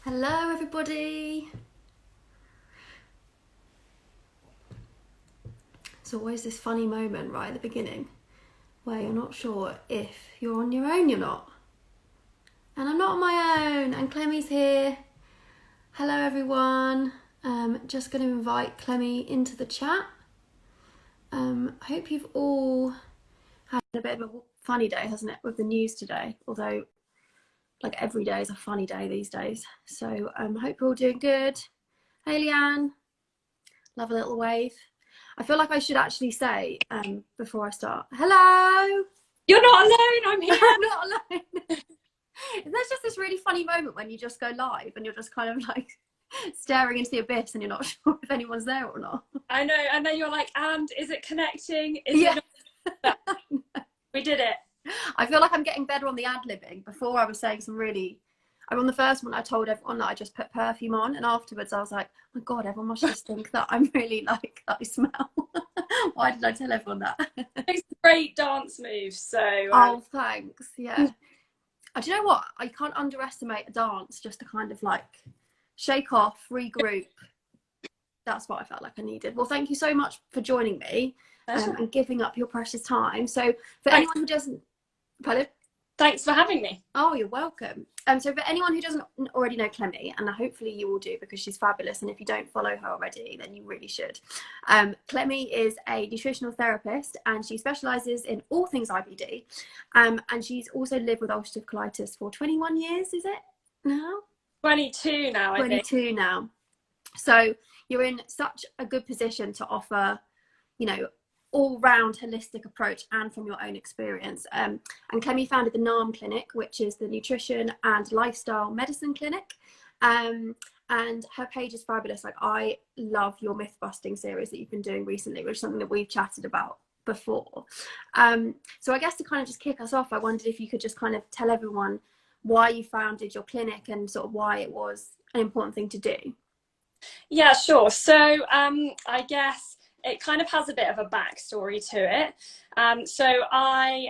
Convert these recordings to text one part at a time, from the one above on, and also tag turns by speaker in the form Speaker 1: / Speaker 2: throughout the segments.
Speaker 1: Hello, everybody. It's always this funny moment right at the beginning where you're not sure if you're on your own, you're not. And I'm not on my own, and Clemmy's here. Hello, everyone. Just going to invite Clemmy into the chat. I hope you've all had a bit of a funny day, hasn't it, with the news today? Although, like, every day is a funny day these days. So I hope you're all doing good. Hey, Leanne. Love a little wave. I feel like I should actually say before I start, hello.
Speaker 2: You're not alone, I'm here.
Speaker 1: I'm not alone. There's just this really funny moment when you just go live and you're just kind of like staring into the abyss and you're not sure if anyone's there or not.
Speaker 2: I know, and then you're like, and is it connecting?
Speaker 1: Yeah.
Speaker 2: We did it.
Speaker 1: I feel like I'm getting better on the ad-libbing. Before I was saying some really, on the first one I told everyone that I just put perfume on, and afterwards I was like, oh my god, everyone must just think that I'm really like, that I smell. Why did I tell everyone that?
Speaker 2: It's a great dance move, so
Speaker 1: oh, thanks. Yeah. Do you know what, I can't underestimate a dance just to kind of like shake off, regroup. That's what I felt like I needed. Well, thank you so much for joining me and giving up your precious time. So for anyone who doesn't, pardon?
Speaker 2: Thanks for having me.
Speaker 1: Oh, you're welcome. So for anyone who doesn't already know Clemmy, and hopefully you all do because she's fabulous, and if you don't follow her already, then you really should. Clemmy is a nutritional therapist, and she specialises in all things IBD. And she's also lived with ulcerative colitis for 21 years, is it now?
Speaker 2: 22 now, I think.
Speaker 1: 22 now. So you're in such a good position to offer, you know, all-round holistic approach and from your own experience. And Clemmy founded the NARM clinic, which is the nutrition and lifestyle medicine clinic. And her page is fabulous. Like, I love your myth busting series that you've been doing recently, which is something that we've chatted about before. So I guess to kind of just kick us off, I wondered if you could just kind of tell everyone why you founded your clinic and sort of why it was an important thing to do.
Speaker 2: Yeah, sure. So I guess it kind of has a bit of a backstory to it. So I,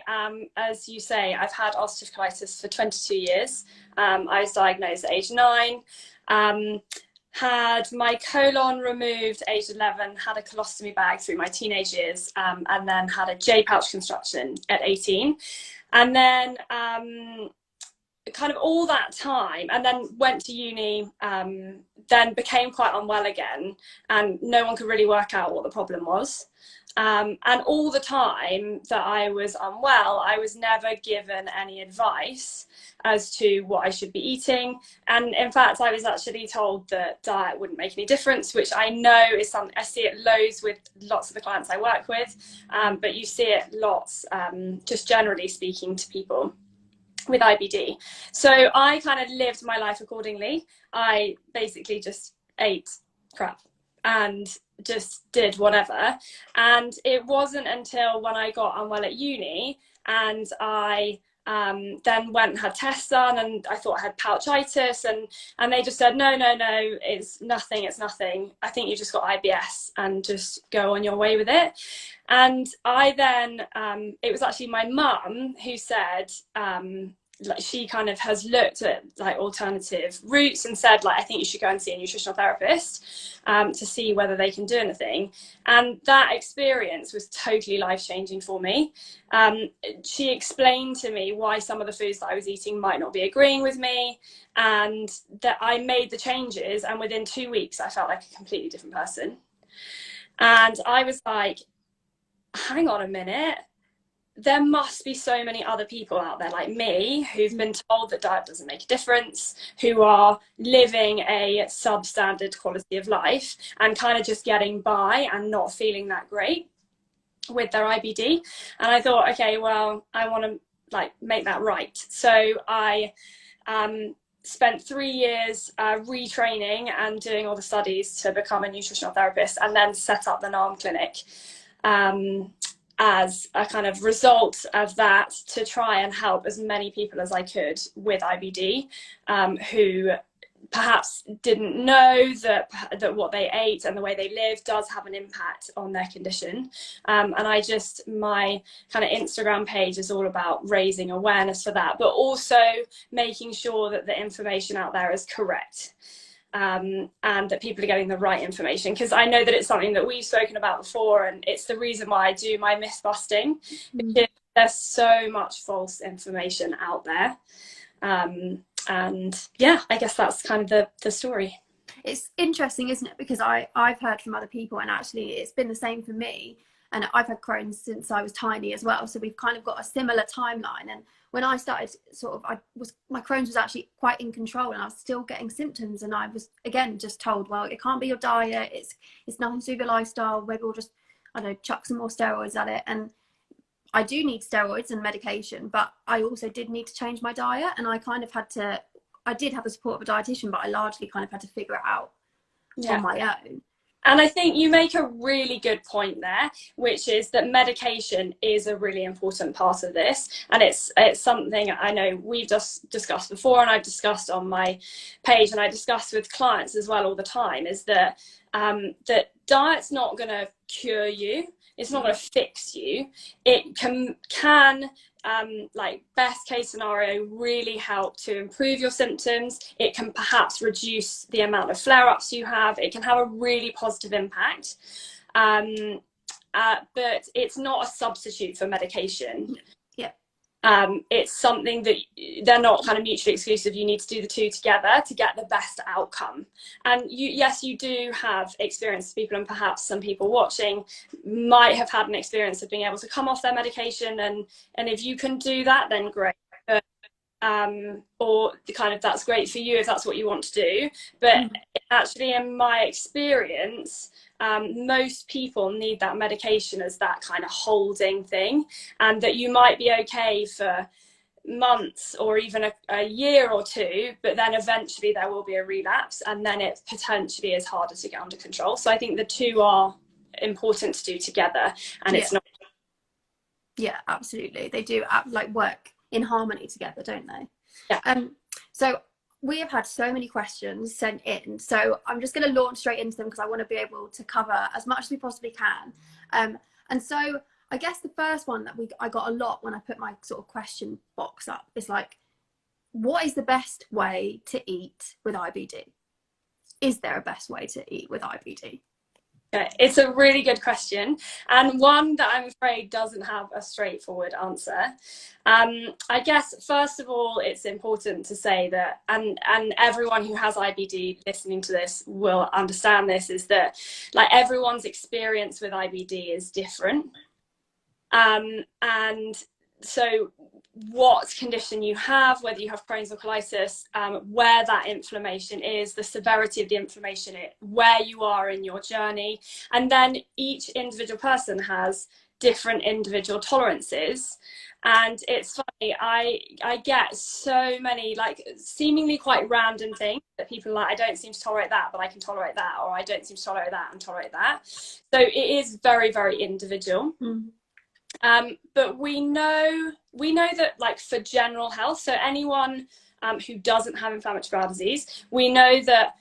Speaker 2: as you say, I've had ulcerative colitis for 22 years. I was diagnosed at age 9, had my colon removed at age 11, had a colostomy bag through my teenage years, and then had a J pouch construction at 18. And then kind of all that time, and then went to uni, then became quite unwell again, and no one could really work out what the problem was. And all the time that I was unwell, I was never given any advice as to what I should be eating. And in fact, I was actually told that diet wouldn't make any difference, which I know is something I see it loads with lots of the clients I work with, but you see it lots, just generally speaking to people with IBD. So I kind of lived my life accordingly. I basically just ate crap and just did whatever. And it wasn't until when I got unwell at uni and I then went and had tests done, and I thought I had pouchitis, and they just said, no, it's nothing. I think you just got IBS and just go on your way with it. And I then, it was actually my mum who said, like, she kind of has looked at like alternative routes and said, like, I think you should go and see a nutritional therapist to see whether they can do anything. And that experience was totally life-changing for me. She explained to me why some of the foods that I was eating might not be agreeing with me, and that I made the changes, and within 2 weeks I felt like a completely different person. And I was like, hang on a minute, there must be so many other people out there like me who've been told that diet doesn't make a difference, who are living a substandard quality of life and kind of just getting by and not feeling that great with their IBD. And I thought, okay, well, I want to like make that right. So I spent 3 years retraining and doing all the studies to become a nutritional therapist, and then set up the NARM clinic as a kind of result of that, to try and help as many people as I could with IBD who perhaps didn't know that what they ate and the way they live does have an impact on their condition. And my kind of Instagram page is all about raising awareness for that, but also making sure that the information out there is correct. And that people are getting the right information, because I know that it's something that we've spoken about before, and it's the reason why I do my myth busting, because there's so much false information out there. And yeah, I guess that's kind of the story.
Speaker 1: It's interesting, isn't it? Because I've heard from other people, and actually it's been the same for me. And I've had Crohn's since I was tiny as well. So we've kind of got a similar timeline. And when I started, my Crohn's was actually quite in control, and I was still getting symptoms. And I was, again, just told, well, it can't be your diet. It's nothing to do with your lifestyle. Maybe we'll just, I don't know, chuck some more steroids at it. And I do need steroids and medication, but I also did need to change my diet. And I kind of I did have the support of a dietitian, but I largely kind of had to figure it out on my own.
Speaker 2: And I think you make a really good point there, which is that medication is a really important part of this. And it's something I know we've just discussed before, and I've discussed on my page, and I discuss with clients as well all the time, is that that diet's not going to cure you. It's not going to fix you. It can like best case scenario, really help to improve your symptoms. It can perhaps reduce the amount of flare-ups you have. It can have a really positive impact. But it's not a substitute for medication.
Speaker 1: Yeah.
Speaker 2: It's something that they're not kind of mutually exclusive. You need to do the two together to get the best outcome. And yes, you do have experienced people, and perhaps some people watching might have had an experience of being able to come off their medication. And if you can do that, then great. But, or that's great for you if that's what you want to do. But actually, in my experience, most people need that medication as that kind of holding thing, and that you might be okay for months or even a year or two, but then eventually there will be a relapse, and then it potentially is harder to get under control. So I think the two are important to do together, and it's not.
Speaker 1: Yeah, absolutely. They do work in harmony together, don't they?
Speaker 2: Yeah.
Speaker 1: So we have had so many questions sent in, so I'm just going to launch straight into them because I want to be able to cover as much as we possibly can. And so I guess the first one that I got a lot when I put my sort of question box up is like, what is the best way to eat with IBD? Is there a best way to eat with IBD?
Speaker 2: It's a really good question, and one that I'm afraid doesn't have a straightforward answer. I guess first of all, it's important to say that, and everyone who has IBD listening to this will understand this, is that like everyone's experience with IBD is different, and so what condition you have, whether you have Crohn's or colitis, where that inflammation is, the severity of the inflammation, where you are in your journey. And then each individual person has different individual tolerances. And it's funny, I get so many like seemingly quite random things that people are like, I don't seem to tolerate that, but I can tolerate that, or I don't seem to tolerate that and tolerate that. So it is very, very individual. But we know that like for general health, so anyone who doesn't have inflammatory bowel disease, we know that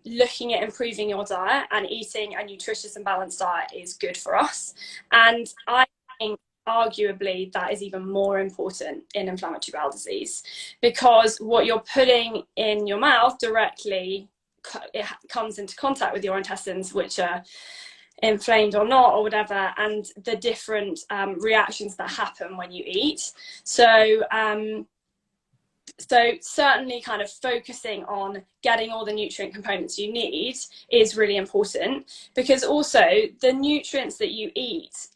Speaker 2: looking at improving your diet and eating a nutritious and balanced diet is good for us. And I think arguably that is even more important in inflammatory bowel disease, because what you're putting in your mouth directly, it comes into contact with your intestines, which are inflamed or not or whatever, and the different reactions that happen when you eat. So certainly kind of focusing on getting all the nutrient components you need is really important, because also the nutrients that you eat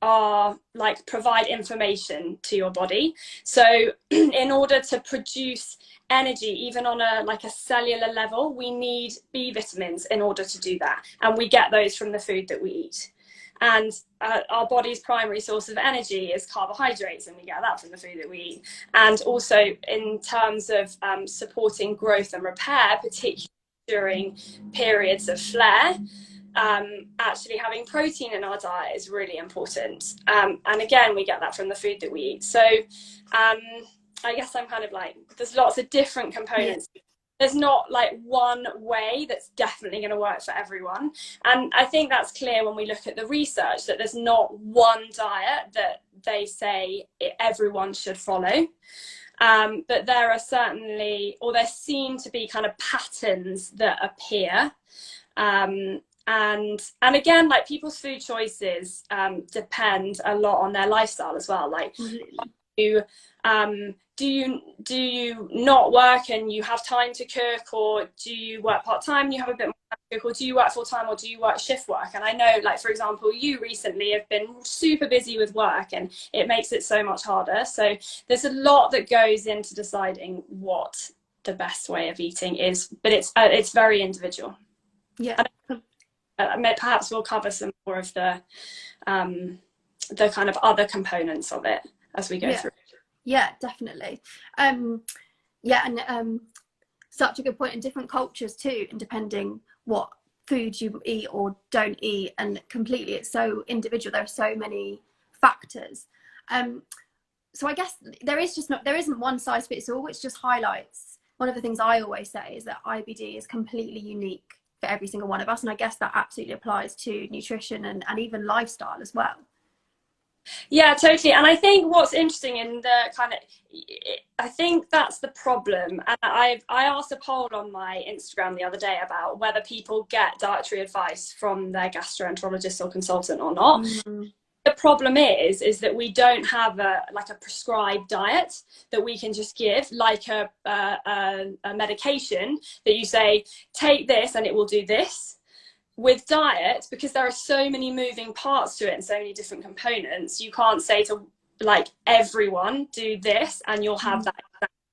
Speaker 2: are like provide information to your body. So in order to produce energy, even on a cellular level, we need B vitamins in order to do that, and we get those from the food that we eat. And our body's primary source of energy is carbohydrates, and we get that from the food that we eat. And also in terms of supporting growth and repair, particularly during periods of flare, actually having protein in our diet is really important. And again, we get that from the food that we eat. So I guess I'm kind of like, there's lots of different components there's not like one way that's definitely going to work for everyone. And I think that's clear when we look at the research, that there's not one diet that they say everyone should follow. But there are certainly, or there seem to be kind of patterns that appear. And again, like people's food choices depend a lot on their lifestyle as well. Like, do you not work and you have time to cook, or do you work part-time and you have a bit more time to cook, or do you work full-time, or do you work shift work? And I know, like, for example, you recently have been super busy with work and it makes it so much harder. So there's a lot that goes into deciding what the best way of eating is, but it's very individual.
Speaker 1: Yeah.
Speaker 2: Perhaps we'll cover some more of the kind of other components of it as we go through.
Speaker 1: Yeah, definitely. Such a good point. In different cultures too, and depending what food you eat or don't eat, and completely, it's so individual. There are so many factors. So I guess there isn't one size fits all, which just highlights one of the things I always say is that IBD is completely unique for every single one of us, and I guess that absolutely applies to nutrition and even lifestyle as well.
Speaker 2: Yeah, totally. And I think what's interesting in the kind of, I think that's the problem. And I asked a poll on my Instagram the other day about whether people get dietary advice from their gastroenterologist or consultant or not. Mm-hmm. The problem is that we don't have a prescribed diet that we can just give, like a medication that you say, take this and it will do this. With diet, because there are so many moving parts to it and so many different components, you can't say to like everyone do this and you'll have that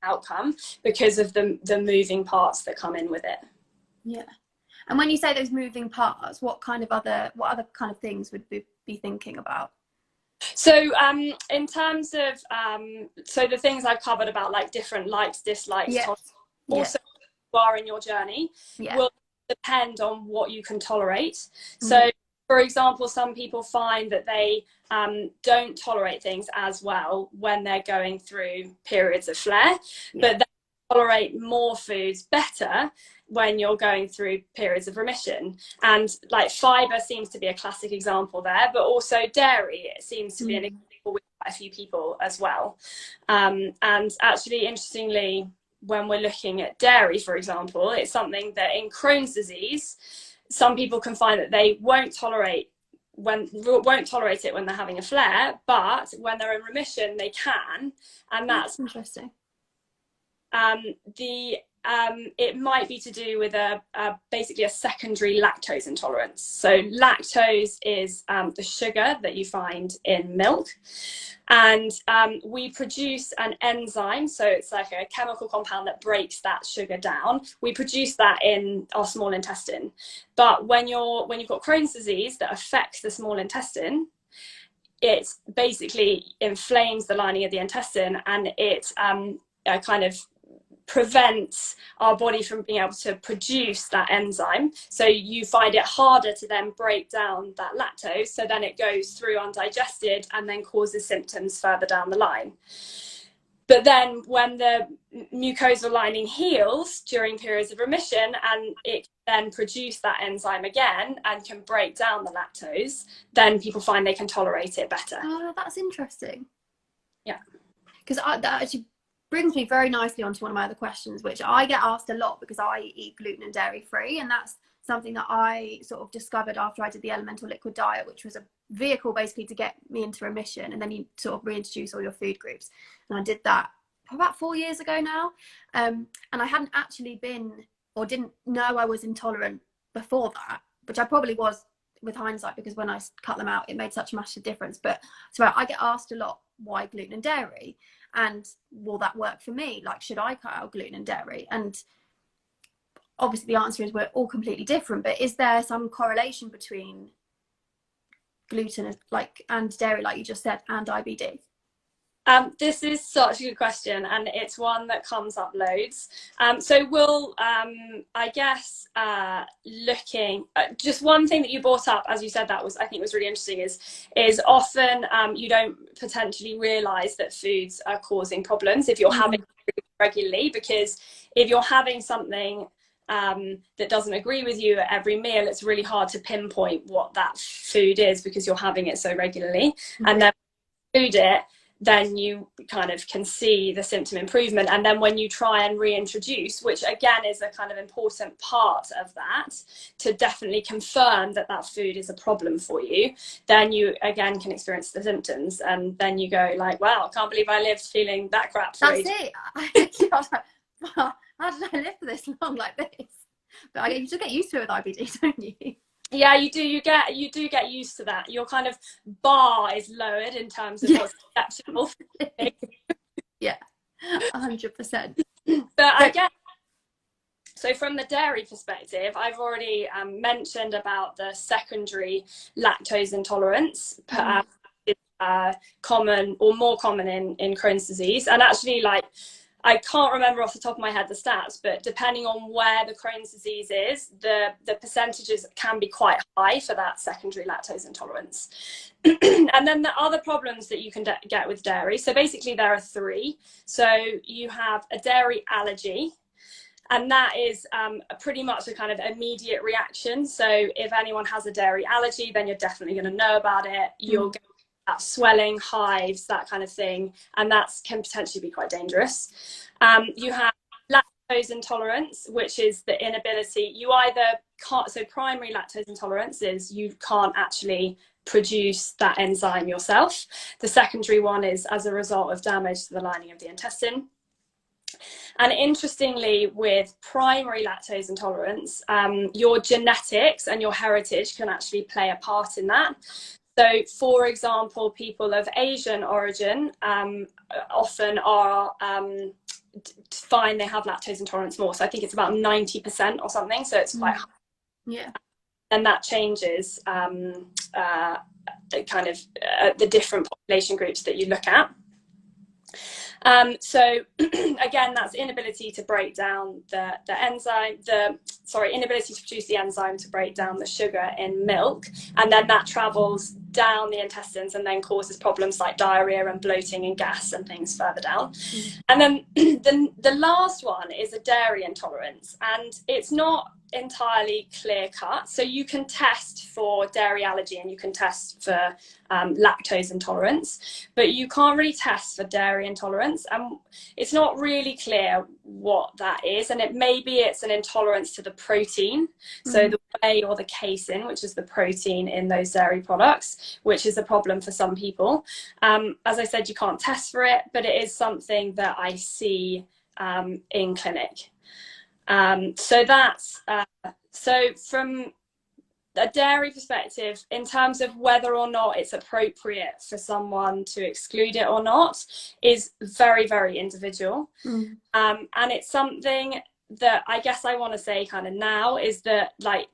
Speaker 2: outcome, because of the moving parts that come in with it. Yeah.
Speaker 1: And when you say those moving parts, what other kind of things would we be thinking about?
Speaker 2: So in terms of so the things I've covered about, like different likes, dislikes, also you are in your journey will depend on what you can tolerate. So for example, some people find that they don't tolerate things as well when they're going through periods of flare, but they tolerate more foods better when you're going through periods of remission. And like fiber seems to be a classic example there, but also dairy, it seems to be an example with quite a few people as well. And actually, interestingly, when we're looking at dairy, for example, it's something that in Crohn's disease, some people can find that they won't tolerate it when they're having a flare, but when they're in remission, they can. And that's
Speaker 1: interesting.
Speaker 2: It might be to do with basically a secondary lactose intolerance. So lactose is the sugar that you find in milk, and we produce an enzyme, so it's like a chemical compound that breaks that sugar down. We produce that in our small intestine, but when you've got Crohn's disease that affects the small intestine, it basically inflames the lining of the intestine, and it kind of prevents our body from being able to produce that enzyme. So you find it harder to then break down that lactose, so then it goes through undigested and then causes symptoms further down the line. But then when the mucosal lining heals during periods of remission, and it can then produce that enzyme again and can break down the lactose, then people find they can tolerate it better.
Speaker 1: Oh, that's interesting.
Speaker 2: Yeah.
Speaker 1: Because that actually brings me very nicely onto one of my other questions, which I get asked a lot because I eat gluten and dairy free, and that's something that I sort of discovered after I did the elemental liquid diet, which was a vehicle basically to get me into remission, and then you sort of reintroduce all your food groups. And I did that about 4 years ago now, and I hadn't actually been, or didn't know I was intolerant before that, which I probably was with hindsight, because when I cut them out it made such a massive difference. But so I get asked a lot, why gluten and dairy, and will that work for me? Like, should I cut out gluten and dairy? And obviously the answer is we're all completely different, but is there some correlation between gluten and dairy, like you just said, and IBD?
Speaker 2: This is such a good question, and it's one that comes up loads. So we'll, I guess, looking just one thing that you brought up, as you said, that I think was really interesting, is often you don't potentially realise that foods are causing problems if you're having regularly, because if you're having something that doesn't agree with you at every meal, it's really hard to pinpoint what that food is because you're having it so regularly. And then food it, then you kind of can see the symptom improvement. And then when you try and reintroduce, which again is a kind of important part of that, to definitely confirm that that food is a problem for you, then you again can experience the symptoms. And then you go like, wow, I can't believe I lived feeling that crap for
Speaker 1: That's it. I was like, wow, how did I live for this long like this? But you just get used to it with IBD, don't you?
Speaker 2: Yeah, you do. You do get used to that. Your kind of bar is lowered in terms of what's acceptable.
Speaker 1: Yeah, 100%.
Speaker 2: But I guess, so from the dairy perspective, I've already mentioned about the secondary lactose intolerance, common or more common in Crohn's disease. And actually, like, I can't remember off the top of my head the stats, but depending on where the Crohn's disease is, the percentages can be quite high for that secondary lactose intolerance. And then the other problems that you can get with dairy, so basically there are three. So you have a dairy allergy, and that is pretty much a kind of immediate reaction. So if anyone has a dairy allergy, then you're definitely going to know about it. You'll get that swelling, hives, that kind of thing, and that can potentially be quite dangerous. You have lactose intolerance, which is the inability, you either can't, so primary lactose intolerance is you can't actually produce that enzyme yourself. The secondary one is as a result of damage to the lining of the intestine. And interestingly, with primary lactose intolerance, your genetics and your heritage can actually play a part in that. So, for example, people of Asian origin often are find they have lactose intolerance more. So I think it's about 90% or something. So it's quite high.
Speaker 1: Yeah.
Speaker 2: And that changes kind of the different population groups that you look at. So again, that's inability to break down the enzyme, inability to produce the enzyme to break down the sugar in milk, and then that travels down the intestines and then causes problems like diarrhea and bloating and gas and things further down. And then the last one is a dairy intolerance, and it's not entirely clear cut. So you can test for dairy allergy and you can test for lactose intolerance, but you can't really test for dairy intolerance, and it's not really clear what that is. And maybe it's an intolerance to the protein, so the whey or the casein, which is the protein in those dairy products, which is a problem for some people. As I said, you can't test for it, but it is something that I see in clinic. So that's so from a dairy perspective, in terms of whether or not it's appropriate for someone to exclude it or not, is very, very individual. And it's something that I guess I want to say kind of now is that, like,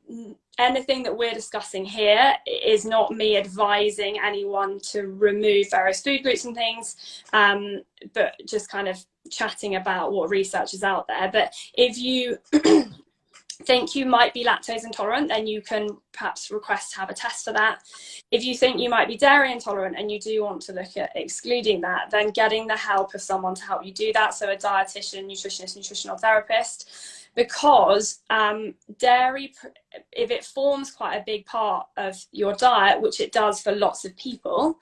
Speaker 2: anything that we're discussing here is not me advising anyone to remove various food groups and things, but just kind of chatting about what research is out there. But if you think you might be lactose intolerant, then you can perhaps request to have a test for that. If you think you might be dairy intolerant and you do want to look at excluding that, then getting the help of someone to help you do that, so a dietitian, nutritionist, nutritional therapist, because dairy, if it forms quite a big part of your diet, which it does for lots of people,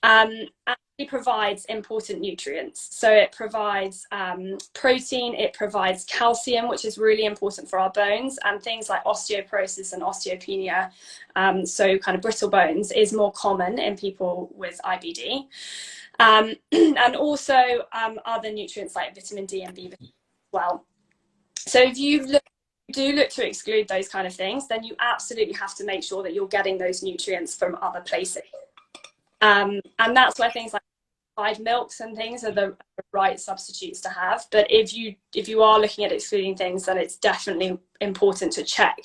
Speaker 2: actually provides important nutrients. So it provides protein, it provides calcium, which is really important for our bones, and things like osteoporosis and osteopenia, so kind of brittle bones, is more common in people with IBD. And also other nutrients like vitamin D and B as well. So if you do look to exclude those kind of things, then you absolutely have to make sure that you're getting those nutrients from other places. And that's where things like dried milks and things are the right substitutes to have. But if you are looking at excluding things, then it's definitely important to check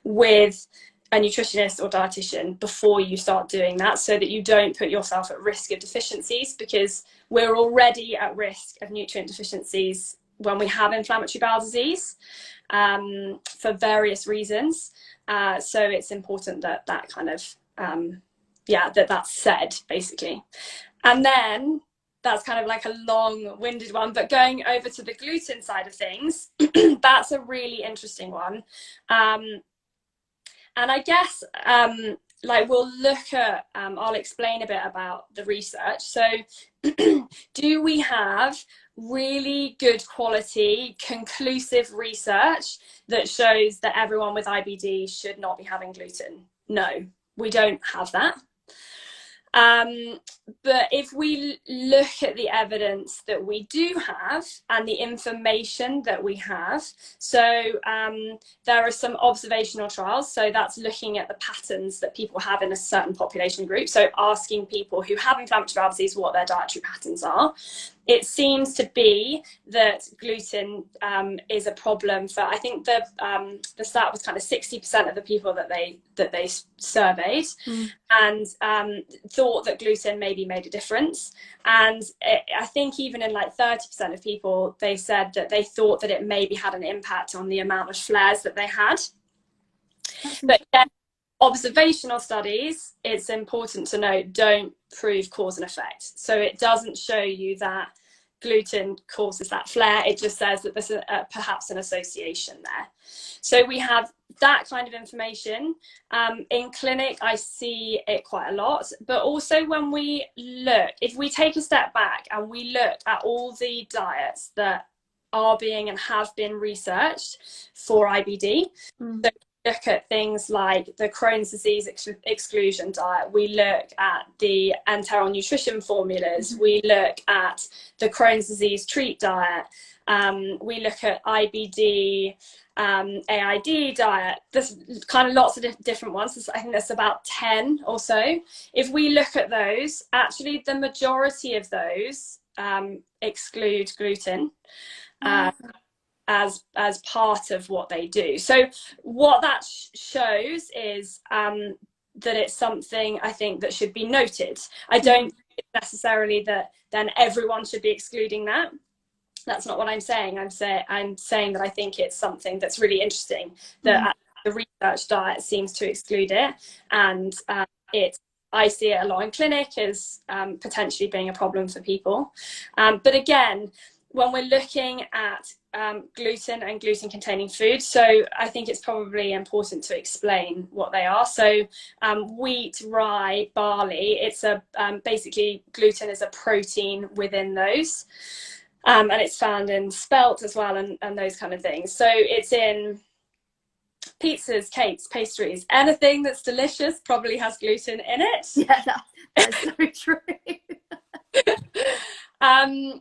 Speaker 2: with a nutritionist or dietitian before you start doing that, so that you don't put yourself at risk of deficiencies, because we're already at risk of nutrient deficiencies when we have inflammatory bowel disease for various reasons. So it's important that kind of that's said, basically. And then that's kind of like a long-winded one, but going over to the gluten side of things, that's a really interesting one. And I guess like we'll look at, I'll explain a bit about the research. So do we have really good quality, conclusive research that shows that everyone with IBD should not be having gluten? No, we don't have that. But if we look at the evidence that we do have and the information that we have, so there are some observational trials. So that's looking at the patterns that people have in a certain population group. So asking people who have inflammatory bowel disease what their dietary patterns are. It seems to be that gluten is a problem for, I think the stat was kind of 60% of the people that they surveyed, and thought that gluten maybe made a difference. And I think even in like 30% of people, they said that they thought that it maybe had an impact on the amount of flares that they had. But again, observational studies, it's important to note, don't prove cause and effect. So it doesn't show you that gluten causes that flare. It just says that there's perhaps an association there. So we have that kind of information. In clinic, I see it quite a lot, but also when we look, if we take a step back and we look at all the diets that are being and have been researched for IBD, so look at things like the Crohn's disease exclusion diet, we look at the enteral nutrition formulas, we look at the Crohn's disease treat diet, we look at IBD, AID diet. There's kind of lots of different ones. I think there's about 10 or so. If we look at those, actually the majority of those exclude gluten. As part of what they do. So what that shows is that it's something I think that should be noted. I don't think necessarily that then everyone should be excluding that. That's not what I'm saying. I'm saying that I think it's something that's really interesting that the research diet seems to exclude it, and I see it a lot in clinic as potentially being a problem for people. But again, when we're looking at gluten and gluten-containing food, so I think it's probably important to explain what they are. So wheat, rye, barley, it's basically gluten is a protein within those, and it's found in spelt as well, and those kind of things. So it's in pizzas, cakes, pastries, anything that's delicious probably has gluten in it.
Speaker 1: Yeah, that's so true.
Speaker 2: And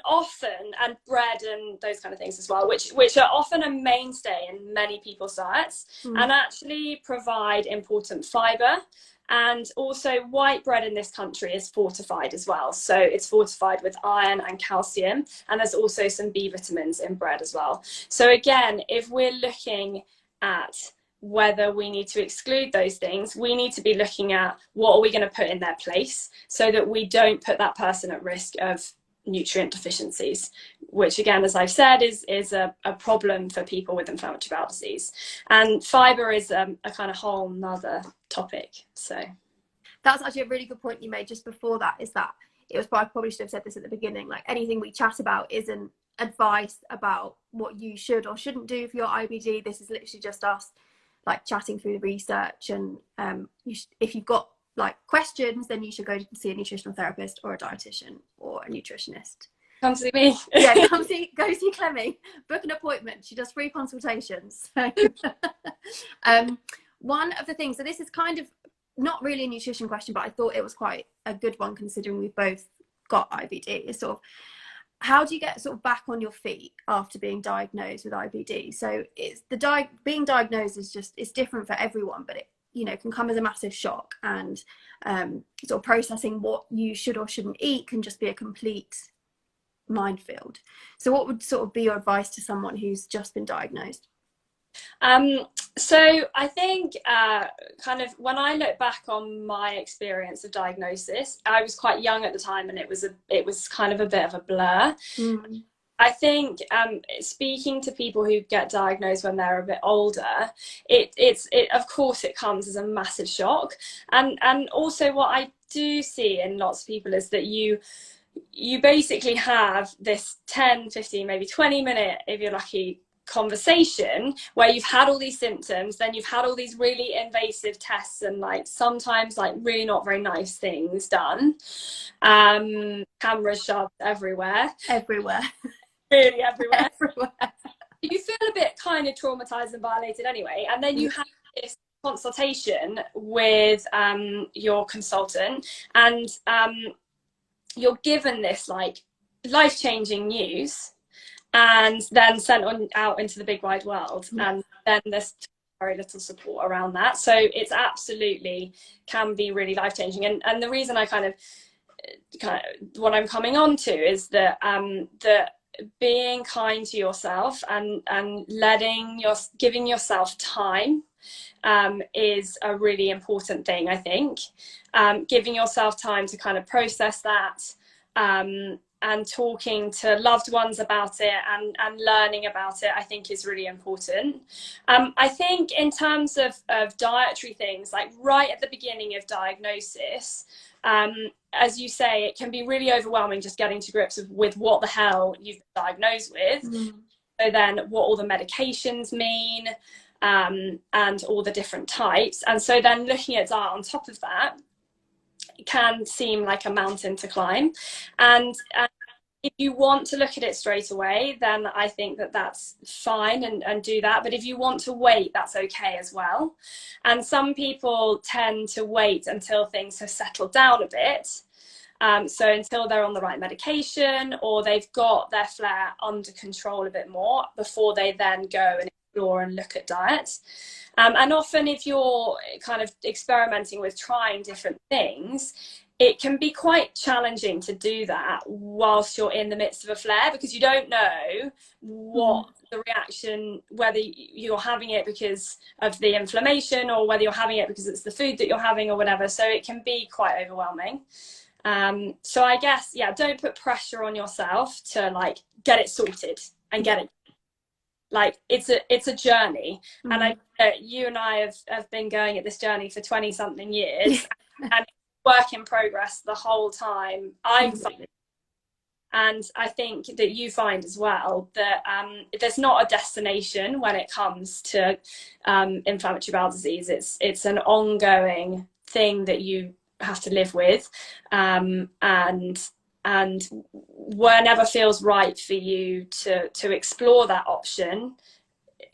Speaker 2: often, and bread and those kind of things as well, which are often a mainstay in many people's diets, and actually provide important fiber. And also white bread in this country is fortified as well. So it's fortified with iron and calcium, and there's also some B vitamins in bread as well. So again, if we're looking at whether we need to exclude those things, we need to be looking at what are we going to put in their place so that we don't put that person at risk of nutrient deficiencies, which again, as I've said, is a problem for people with inflammatory bowel disease. And fiber is a kind of whole nother topic. So
Speaker 1: that's actually a really good point you made just before that, is that I probably should have said this at the beginning, like anything we chat about isn't advice about what you should or shouldn't do for your IBD. This is literally just us like chatting through the research, and if you've got like questions, then you should go to see a nutritional therapist or a dietitian or a nutritionist.
Speaker 2: Come see me.
Speaker 1: Yeah, go see Clemmy. Book an appointment. She does free consultations. One of the things, so this is kind of not really a nutrition question, but I thought it was quite a good one considering we've both got IBD, is sort of how do you get sort of back on your feet after being diagnosed with IBD? So it's being diagnosed is it's different for everyone, but it can come as a massive shock, and sort of processing what you should or shouldn't eat can just be a complete minefield. So what would sort of be your advice to someone who's just been diagnosed?
Speaker 2: So I think kind of when I look back on my experience of diagnosis, I was quite young at the time, and it was kind of a bit of a blur. I think speaking to people who get diagnosed when they're a bit older, it of course it comes as a massive shock, and also what I do see in lots of people is that you basically have this 10, 15, maybe 20-minute, if you're lucky, conversation where you've had all these symptoms, then you've had all these really invasive tests and like sometimes like really not very nice things done, cameras shoved everywhere really everywhere. You feel a bit kind of traumatized and violated anyway, and then you have this consultation with your consultant, and you're given this like life-changing news and then sent on out into the big wide world, and then there's very little support around that. So it's absolutely can be really life-changing, and the reason I kind of what I'm coming on to is that that being kind to yourself and giving yourself time is a really important thing, I think. Giving yourself time to kind of process that, and talking to loved ones about it and learning about it, I think is really important. I think in terms of dietary things, like right at the beginning of diagnosis, as you say, it can be really overwhelming just getting to grips with what the hell you've been diagnosed with. So then what all the medications mean, and all the different types. And so then looking at diet on top of that can seem like a mountain to climb. And if you want to look at it straight away, then I think that that's fine, and do that. But if you want to wait, that's okay as well. And some people tend to wait until things have settled down a bit. So until they're on the right medication or they've got their flare under control a bit more before they then go and explore and look at diet. And often if you're kind of experimenting with trying different things, it can be quite challenging to do that whilst you're in the midst of a flare, because you don't know what the reaction, whether you're having it because of the inflammation or whether you're having it because it's the food that you're having or whatever. So it can be quite overwhelming. So I guess, yeah, don't put pressure on yourself to like get it sorted and get it. Like it's a journey. And I know you and I have been going at this journey for 20 something years, and work in progress the whole time. And I think that you find as well that there's not a destination when it comes to inflammatory bowel disease. It's an ongoing thing that you have to live with, and whenever feels right for you to explore that option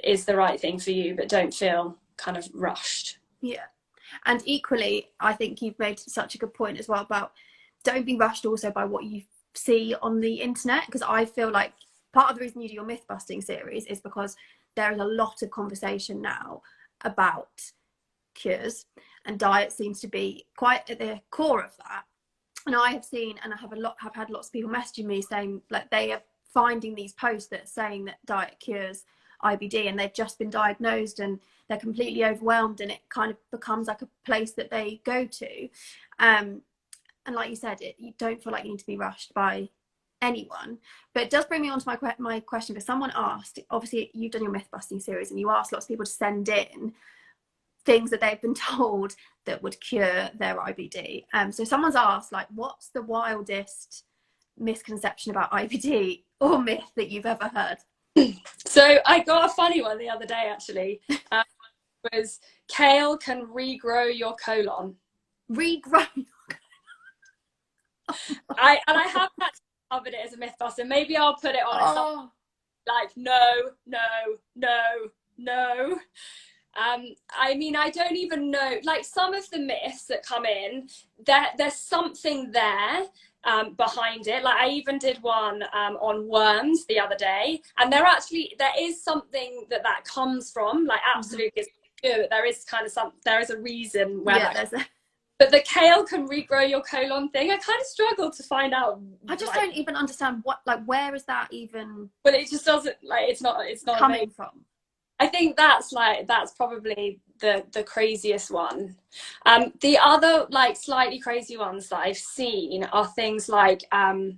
Speaker 2: is the right thing for you, but don't feel kind of rushed.
Speaker 1: Yeah. And equally, I think you've made such a good point as well about don't be rushed also by what you see on the internet, because I feel like part of the reason you do your myth busting series is because there is a lot of conversation now about cures, and diet seems to be quite at the core of that. And I have seen, and I have had lots of people messaging me saying like they are finding these posts that are saying that diet cures IBD, and they've just been diagnosed and they're completely overwhelmed, and it kind of becomes like a place that they go to. And like you said, you don't feel like you need to be rushed by anyone. But it does bring me on to my question, because someone asked, obviously you've done your myth busting series and you asked lots of people to send in things that they've been told that would cure their IBD. So someone's asked, like, what's the wildest misconception about IBD or myth that you've ever heard?
Speaker 2: So I got a funny one the other day, actually. Was kale can regrow your colon.
Speaker 1: Regrow?
Speaker 2: I have actually covered it as a myth buster. Maybe I'll put it on like no. I mean, I don't even know, like some of the myths that come in, there's something there behind it. Like I even did one on worms the other day, and there is something that comes from, like absolutely it's good, but there is kind of there is a reason where but the kale can regrow your colon thing, I kind of struggle to find out.
Speaker 1: I just don't even understand where is that even,
Speaker 2: but it just doesn't, like it's not
Speaker 1: coming from.
Speaker 2: I think that's probably the craziest one. The other like slightly crazy ones that I've seen are things like at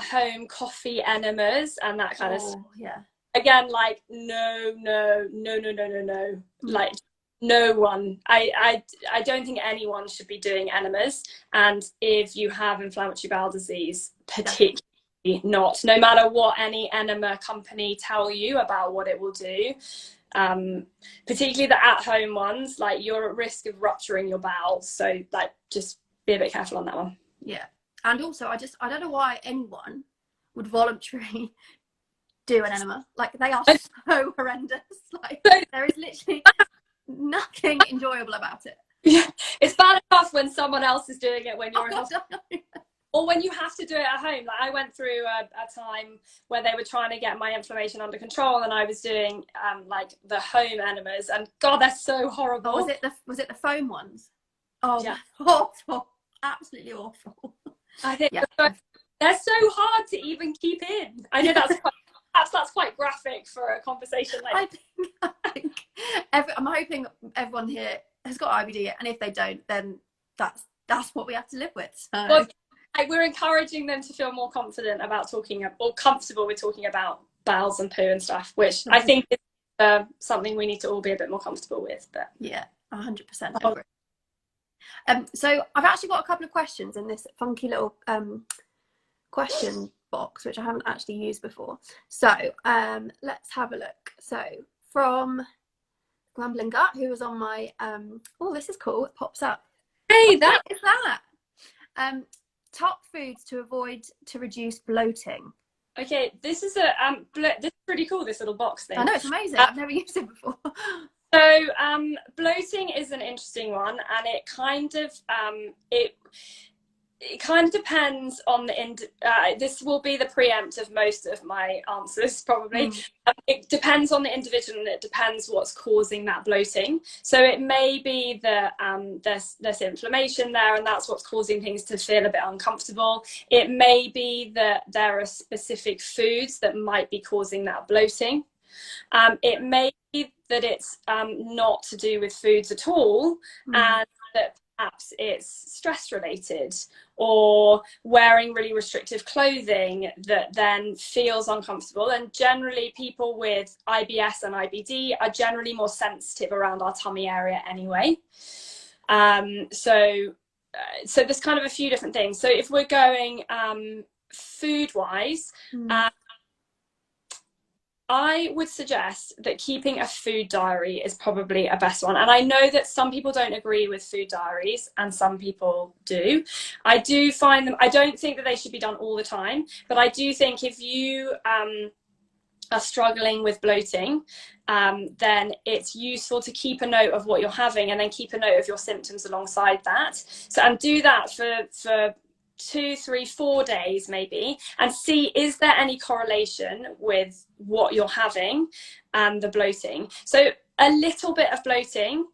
Speaker 2: home coffee enemas and that kind of stuff.
Speaker 1: Yeah.
Speaker 2: Again, like no. Like no one, I don't think anyone should be doing enemas. And if you have inflammatory bowel disease, particularly not, no matter what any enema company tell you about what it will do, particularly the at-home ones, like you're at risk of rupturing your bowels. So like, just be a bit careful on that one.
Speaker 1: Yeah. And also, I don't know why anyone would voluntarily do an enema. Like, they are so horrendous. Like, there is literally nothing enjoyable about it.
Speaker 2: Yeah, it's bad enough when someone else is doing it when you're in hospital, or when you have to do it at home. Like, I went through a time where they were trying to get my inflammation under control, and I was doing like the home enemas, and God, they're so horrible.
Speaker 1: Oh, was it the foam ones? Oh,
Speaker 2: yeah,
Speaker 1: awful, absolutely awful.
Speaker 2: I think they're so hard to even keep in. I know that's quite graphic for a conversation like.
Speaker 1: I'm hoping everyone here has got IBD, and if they don't, then that's what we have to live with. So.
Speaker 2: Well, like, we're encouraging them to feel more confident about talking, or comfortable with talking about bowels and poo and stuff, which I think is something we need to all be a bit more comfortable with. But
Speaker 1: yeah, 100% agree. So I've actually got a couple of questions in this funky little question box, which I haven't actually used before. So let's have a look. So from Grumbling Gut, who was on my oh, this is cool, it pops up.
Speaker 2: Hey,
Speaker 1: that is that. Top foods to avoid to reduce bloating.
Speaker 2: Okay, this is this is pretty cool, this little box thing.
Speaker 1: I know, it's amazing. I've never used it before.
Speaker 2: So bloating is an interesting one, and it kind of it kind of depends on the this will be the preempt of most of my answers probably. It depends on the individual, and it depends what's causing that bloating. So it may be that there's inflammation there, and that's what's causing things to feel a bit uncomfortable. It may be that there are specific foods that might be causing that bloating. It may be that it's not to do with foods at all, and that perhaps it's stress related, or wearing really restrictive clothing that then feels uncomfortable. And generally people with IBS and IBD are generally more sensitive around our tummy area anyway. So there's kind of a few different things. So if we're going food wise, I would suggest that keeping a food diary is probably a best one. And I know that some people don't agree with food diaries, and some people do. I do find them, I don't think that they should be done all the time, but I do think if you are struggling with bloating, then it's useful to keep a note of what you're having, and then keep a note of your symptoms alongside that. So, and do that for 2, 3, 4 days maybe, and see, is there any correlation with what you're having and the bloating. So a little bit of bloating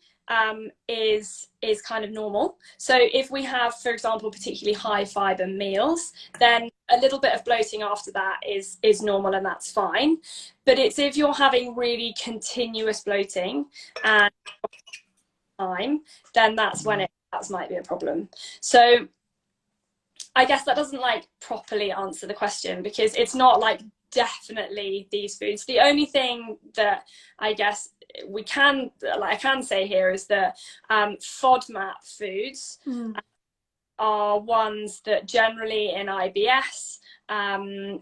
Speaker 2: is kind of normal. So if we have, for example, particularly high fiber meals, then a little bit of bloating after that is normal, and that's fine. But it's if you're having really continuous bloating and time, then that's when that might be a problem. So I guess that doesn't like properly answer the question, because it's not like definitely these foods. The only thing that I guess we can, like I can say here, is that FODMAP foods are ones that generally in IBS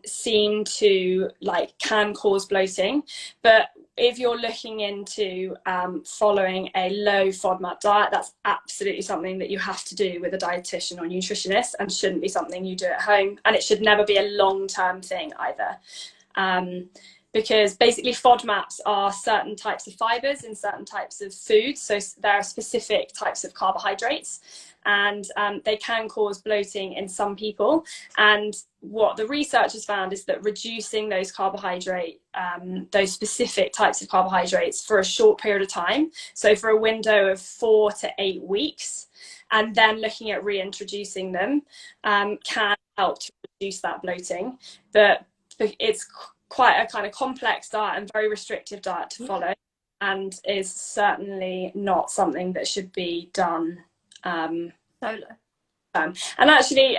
Speaker 2: seem to can cause bloating. But if you're looking into following a low FODMAP diet, that's absolutely something that you have to do with a dietitian or nutritionist, and shouldn't be something you do at home. And it should never be a long-term thing either. Because basically FODMAPs are certain types of fibers in certain types of foods. So there are specific types of carbohydrates, and they can cause bloating in some people. And what the research has found is that reducing those specific types of carbohydrates for a short period of time, so for a window of 4 to 8 weeks, and then looking at reintroducing them, can help to reduce that bloating. But it's quite a kind of complex diet and very restrictive diet to follow, and is certainly not something that should be done
Speaker 1: solo.
Speaker 2: term. And actually,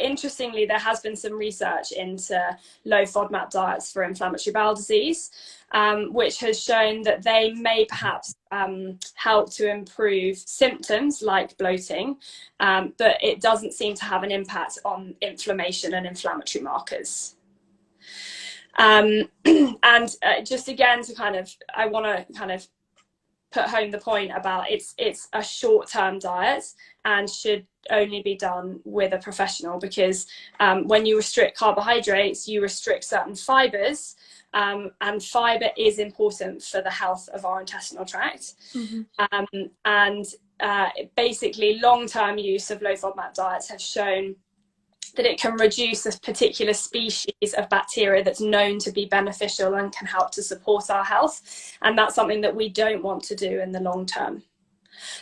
Speaker 2: interestingly, there has been some research into low FODMAP diets for inflammatory bowel disease, which has shown that they may perhaps help to improve symptoms like bloating, but it doesn't seem to have an impact on inflammation and inflammatory markers. And just again, to kind of, I want to kind of put home the point about it's a short-term diet and should only be done with a professional, because when you restrict carbohydrates, you restrict certain fibers, and fiber is important for the health of our intestinal tract. And basically long-term use of low FODMAP diets have shown that it can reduce a particular species of bacteria that's known to be beneficial and can help to support our health. And that's something that we don't want to do in the long term.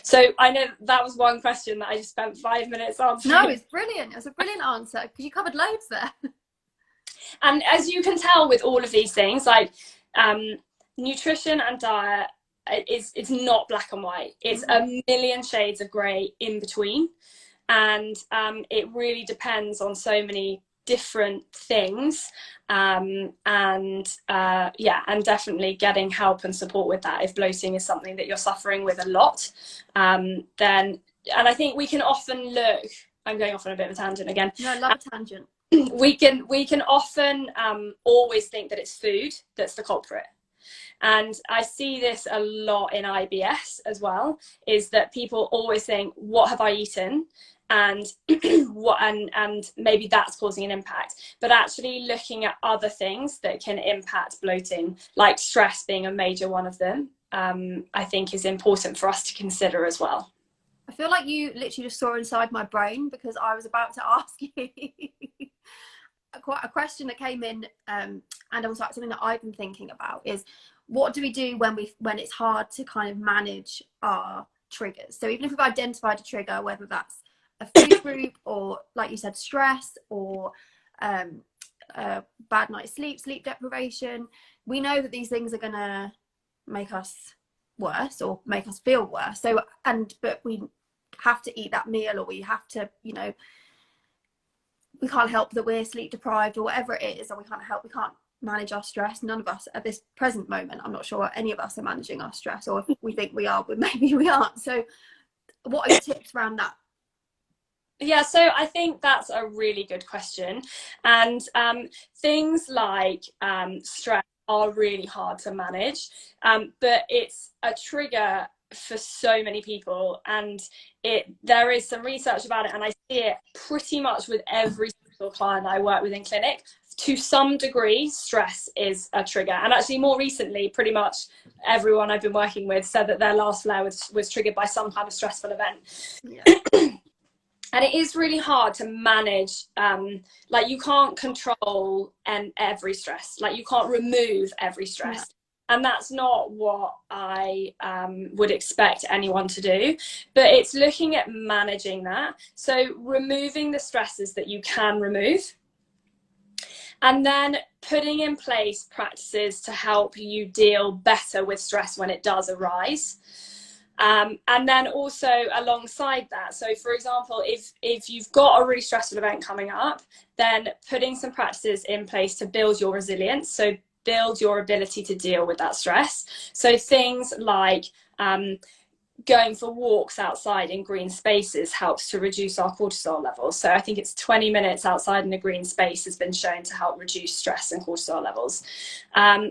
Speaker 2: So I know that was one question that I just spent 5 minutes answering.
Speaker 1: No, it's brilliant. It was a brilliant answer because you covered loads there.
Speaker 2: And as you can tell with all of these things, like nutrition and diet, it's not black and white. It's a million shades of grey in between. And it really depends on so many different things, and definitely getting help and support with that. If bloating is something that you're suffering with a lot, then, and I think we can often look, I'm going off on a bit of a tangent again.
Speaker 1: No, I love a tangent.
Speaker 2: We can often always think that it's food that's the culprit. And I see this a lot in IBS as well, is that people always think, what have I eaten? And and maybe that's causing an impact, but actually looking at other things that can impact bloating, like stress being a major one of them, I think is important for us to consider as well.
Speaker 1: I feel like you literally just saw inside my brain, because I was about to ask you a question that came in, and also something that I've been thinking about is, what do we do when it's hard to kind of manage our triggers? So even if we've identified a trigger, whether that's a food group or, like you said, stress, or a bad night's sleep deprivation, we know that these things are gonna make us worse or make us feel worse. So, but we have to eat that meal, or we have to, we can't help that we're sleep deprived or whatever it is, or we can't manage our stress. None of us at this present moment, I'm not sure any of us are managing our stress, or if we think we are, but maybe we aren't. So what are your tips around that?
Speaker 2: Yeah, so I think that's a really good question. And things like stress are really hard to manage, but it's a trigger for so many people, and there is some research about it, and I see it pretty much with every single client I work with in clinic. To some degree, stress is a trigger. And actually more recently, pretty much everyone I've been working with said that their last flare was triggered by some kind of stressful event. Yeah. And it is really hard to manage, like you can't control every stress, like you can't remove every stress. Yeah. And that's not what I would expect anyone to do, but it's looking at managing that. So removing the stresses that you can remove, and then putting in place practices to help you deal better with stress when it does arise. And then also alongside that, so for example, if you've got a really stressful event coming up, then putting some practices in place to build your resilience, so build your ability to deal with that stress. So things like going for walks outside in green spaces helps to reduce our cortisol levels. So I think it's 20 minutes outside in a green space has been shown to help reduce stress and cortisol levels.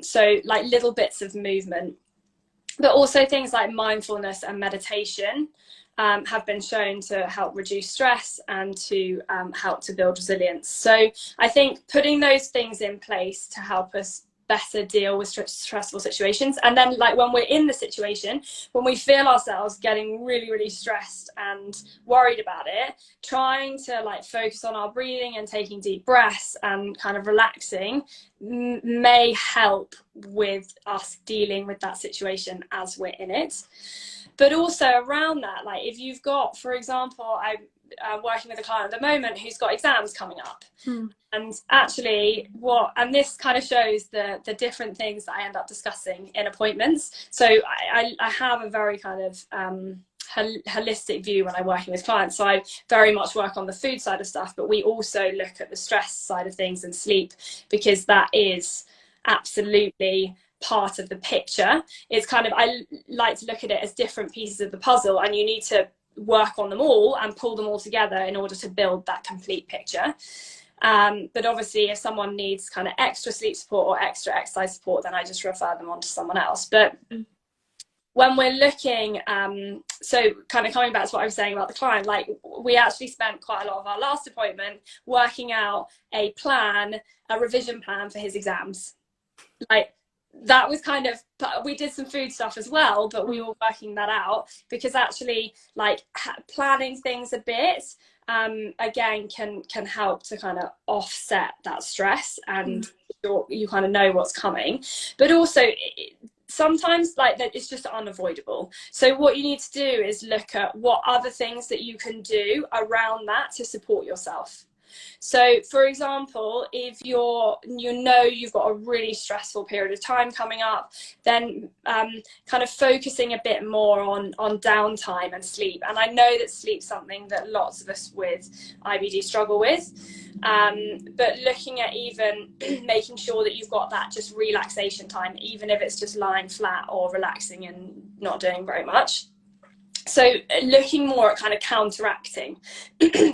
Speaker 2: So like little bits of movement. But also things like mindfulness and meditation have been shown to help reduce stress and to help to build resilience. So I think putting those things in place to help us better deal with stressful situations. And then like when we're in the situation, when we feel ourselves getting really, really stressed and worried about it, trying to like focus on our breathing and taking deep breaths and kind of relaxing may help with us dealing with that situation as we're in it. But also around that, like if you've got, for example, I'm working with a client at the moment who's got exams coming up. And actually and this kind of shows the different things that I end up discussing in appointments. So I have a very kind of holistic view when I'm working with clients. So I very much work on the food side of stuff, but we also look at the stress side of things and sleep, because that is absolutely part of the picture. It's kind of, I like to look at it as different pieces of the puzzle, and you need to work on them all and pull them all together in order to build that complete picture. But obviously if someone needs kind of extra sleep support or extra exercise support, then I just refer them on to someone else. But when we're looking, so kind of coming back to what I was saying about the client, like we actually spent quite a lot of our last appointment working out a revision plan for his exams. Like that was kind of, we did some food stuff as well, but we were working that out, because actually like planning things a bit, again, can help to kind of offset that stress, and you kind of know what's coming. But also sometimes like that it's just unavoidable. So what you need to do is look at what other things that you can do around that to support yourself. So for example, if you've got a really stressful period of time coming up, then kind of focusing a bit more on downtime and sleep. And I know that sleep's something that lots of us with IBD struggle with, but looking at even making sure that you've got that just relaxation time, even if it's just lying flat or relaxing and not doing very much. So looking more at kind of counteracting.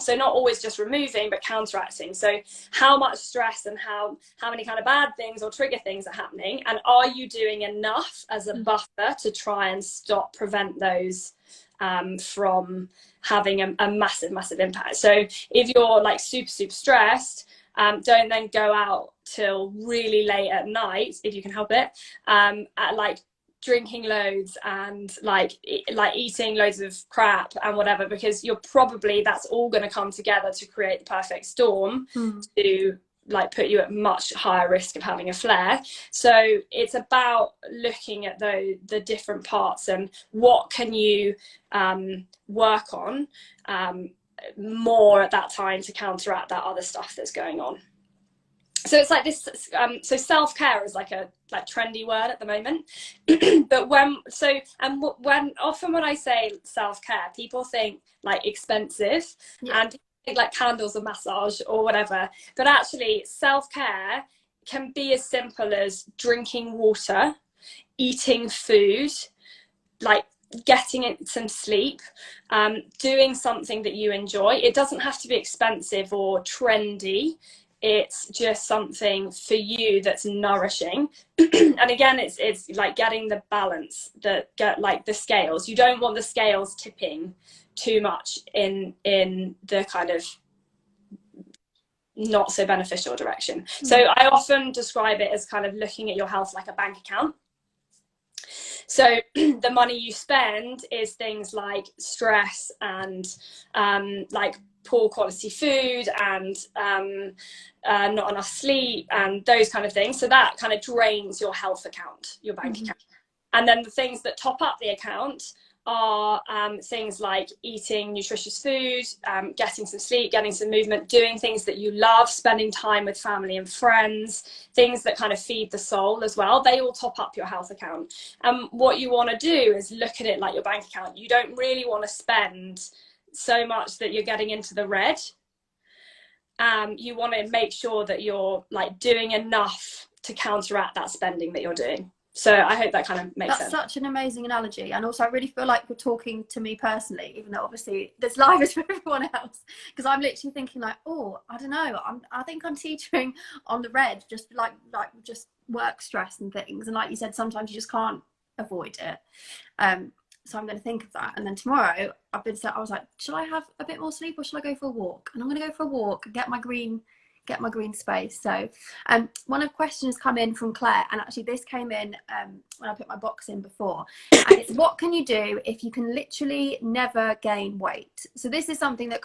Speaker 2: So not always just removing, but counteracting. So how much stress and how many kind of bad things or trigger things are happening, and are you doing enough as a buffer to try and prevent those from having a massive impact. So if you're like super stressed, don't then go out till really late at night, if you can help it, at like drinking loads and like eating loads of crap and whatever, because that's all going to come together to create the perfect storm to like put you at much higher risk of having a flare. So it's about looking at the different parts and what can you work on more at that time to counteract that other stuff that's going on. So it's like this, so self-care is like a trendy word at the moment. But when I say self-care, people think like expensive, and people think like candles or massage or whatever. But actually self-care can be as simple as drinking water, eating food, like getting some sleep, doing something that you enjoy. It doesn't have to be expensive or trendy. It's just something for you that's nourishing. And again, it's like getting the balance, like the scales. You don't want the scales tipping too much in the kind of not so beneficial direction. So I often describe it as kind of looking at your health like a bank account. So the money you spend is things like stress and like poor quality food and not enough sleep and those kind of things. So that kind of drains your health account, your bank account. And then the things that top up the account are things like eating nutritious food, getting some sleep, getting some movement, doing things that you love, spending time with family and friends, things that kind of feed the soul as well. They all top up your health account. And what you want to do is look at it like your bank account. You don't really want to spend so much that you're getting into the red. You want to make sure that you're like doing enough to counteract that spending that you're doing. So I hope that kind of makes sense.
Speaker 1: That's such an amazing analogy. And also I really feel like you're talking to me personally, even though obviously this live is for everyone else, because I'm literally thinking like, oh, I don't know, I think I'm teetering on the red, just like just work stress and things. And like you said, sometimes you just can't avoid it. So I'm going to think of that. And then tomorrow I was like, should I have a bit more sleep or should I go for a walk? And I'm going to go for a walk and get my green space. So one of the questions come in from Claire, and actually this came in when I put my box in before, and it's what can you do if you can literally never gain weight? So this is something that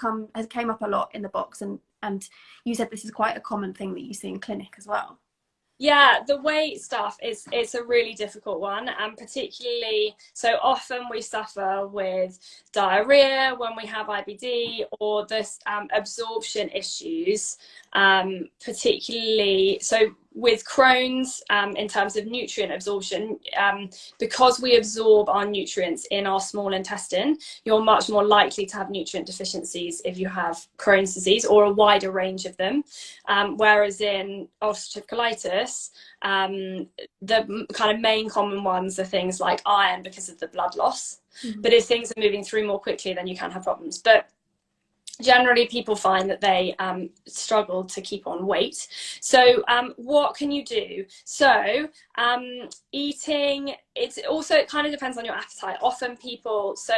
Speaker 1: came up a lot in the box, and you said this is quite a common thing that you see in clinic as well.
Speaker 2: Yeah, the weight stuff it's a really difficult one, and particularly so often we suffer with diarrhea when we have IBD, or this absorption issues particularly so with Crohn's, in terms of nutrient absorption, because we absorb our nutrients in our small intestine, you're much more likely to have nutrient deficiencies if you have Crohn's disease, or a wider range of them. Whereas in ulcerative colitis, the kind of main common ones are things like iron, because of the blood loss. But if things are moving through more quickly, then you can have problems. But generally people find that they struggle to keep on weight. So what can you do? So eating, it kind of depends on your appetite. Often people, so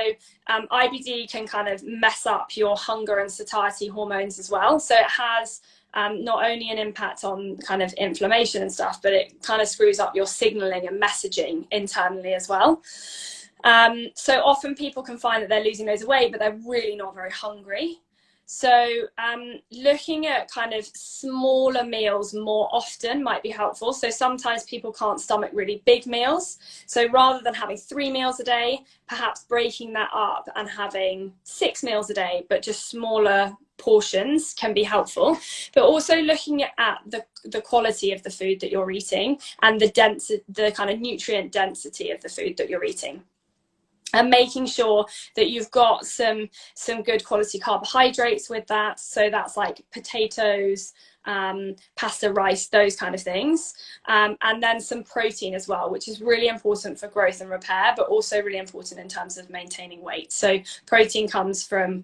Speaker 2: IBD can kind of mess up your hunger and satiety hormones as well. So it has not only an impact on kind of inflammation and stuff, but it kind of screws up your signaling and messaging internally as well. So often people can find that they're losing loads of weight, but they're really not very hungry. So looking at kind of smaller meals more often might be helpful. So sometimes people can't stomach really big meals. So rather than having 3 meals a day, perhaps breaking that up and having 6 meals a day, but just smaller portions can be helpful. But also looking at the quality of the food that you're eating, and the kind of nutrient density of the food that you're eating. And making sure that you've got some good quality carbohydrates with that. So that's like potatoes, pasta, rice, those kind of things. And then some protein as well, which is really important for growth and repair, but also really important in terms of maintaining weight. So protein comes from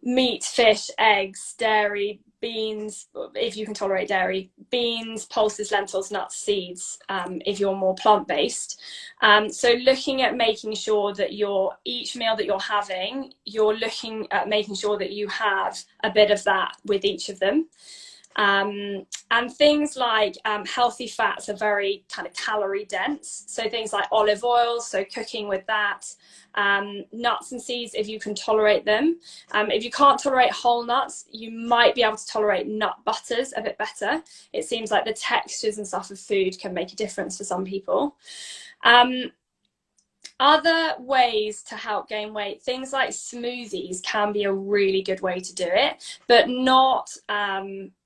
Speaker 2: meat, fish, eggs, dairy, beans, if you can tolerate dairy, beans, pulses, lentils, nuts, seeds, if you're more plant-based. So looking at making sure that each meal that you're having, you're looking at making sure that you have a bit of that with each of them. And things like healthy fats are very kind of calorie dense. So things like olive oil, so cooking with that. Nuts and seeds, if you can tolerate them. If you can't tolerate whole nuts, you might be able to tolerate nut butters a bit better. It seems like the textures and stuff of food can make a difference for some people. Other ways to help gain weight, things like smoothies can be a really good way to do it, but not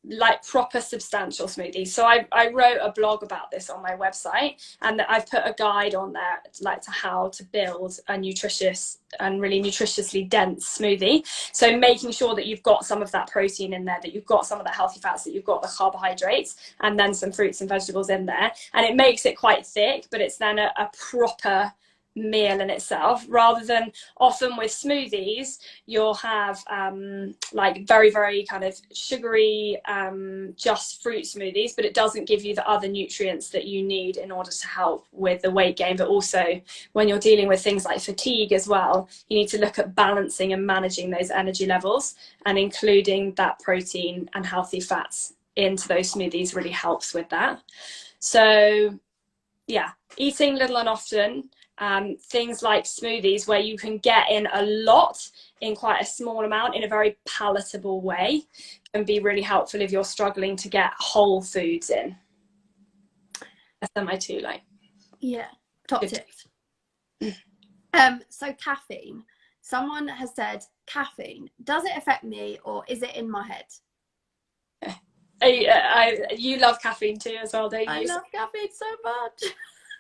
Speaker 2: like proper substantial smoothies. So I wrote a blog about this on my website, and I've put a guide on there like to how to build a nutritious and really nutritiously dense smoothie. So making sure that you've got some of that protein in there, that you've got some of the healthy fats, that you've got the carbohydrates, and then some fruits and vegetables in there. And it makes it quite thick, but it's then a proper meal in itself, rather than often with smoothies you'll have like very, very kind of sugary just fruit smoothies, but it doesn't give you the other nutrients that you need in order to help with the weight gain. But also when you're dealing with things like fatigue as well, you need to look at balancing and managing those energy levels, and including that protein and healthy fats into those smoothies really helps with that. So yeah, eating little and often. Things like smoothies, where you can get in a lot in quite a small amount in a very palatable way, can be really helpful if you're struggling to get whole foods in. That's my two, like.
Speaker 1: Yeah, top tips. So caffeine. Someone has said caffeine. Does it affect me, or is it in my head?
Speaker 2: You love caffeine too as well, don't you?
Speaker 1: I love caffeine so much.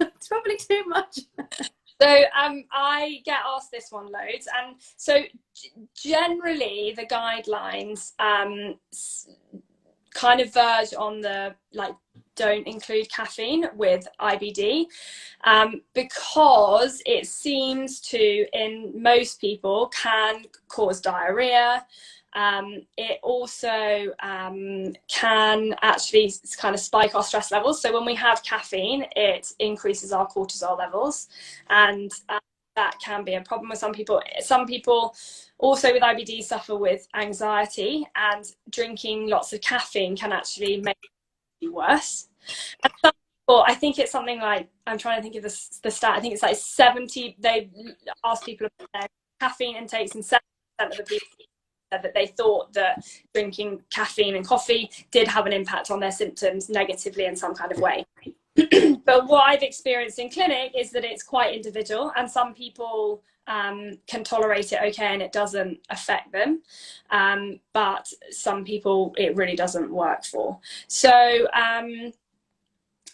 Speaker 1: It's probably too much.
Speaker 2: So I get asked this one loads, and so generally the guidelines kind of verge on the like don't include caffeine with IBD, because it seems to, in most people, can cause diarrhea. It also can actually kind of spike our stress levels. So when we have caffeine, it increases our cortisol levels, and that can be a problem with some people. Some people also with IBD suffer with anxiety, and drinking lots of caffeine can actually make it worse. And some people, I think it's something like, I'm trying to think of the stat, I think it's like 70, they asked people about their caffeine intakes, and 70% of the people said that they thought that drinking caffeine and coffee did have an impact on their symptoms negatively in some kind of way. But what I've experienced in clinic is that it's quite individual, and some people can tolerate it okay and it doesn't affect them, but some people it really doesn't work for. So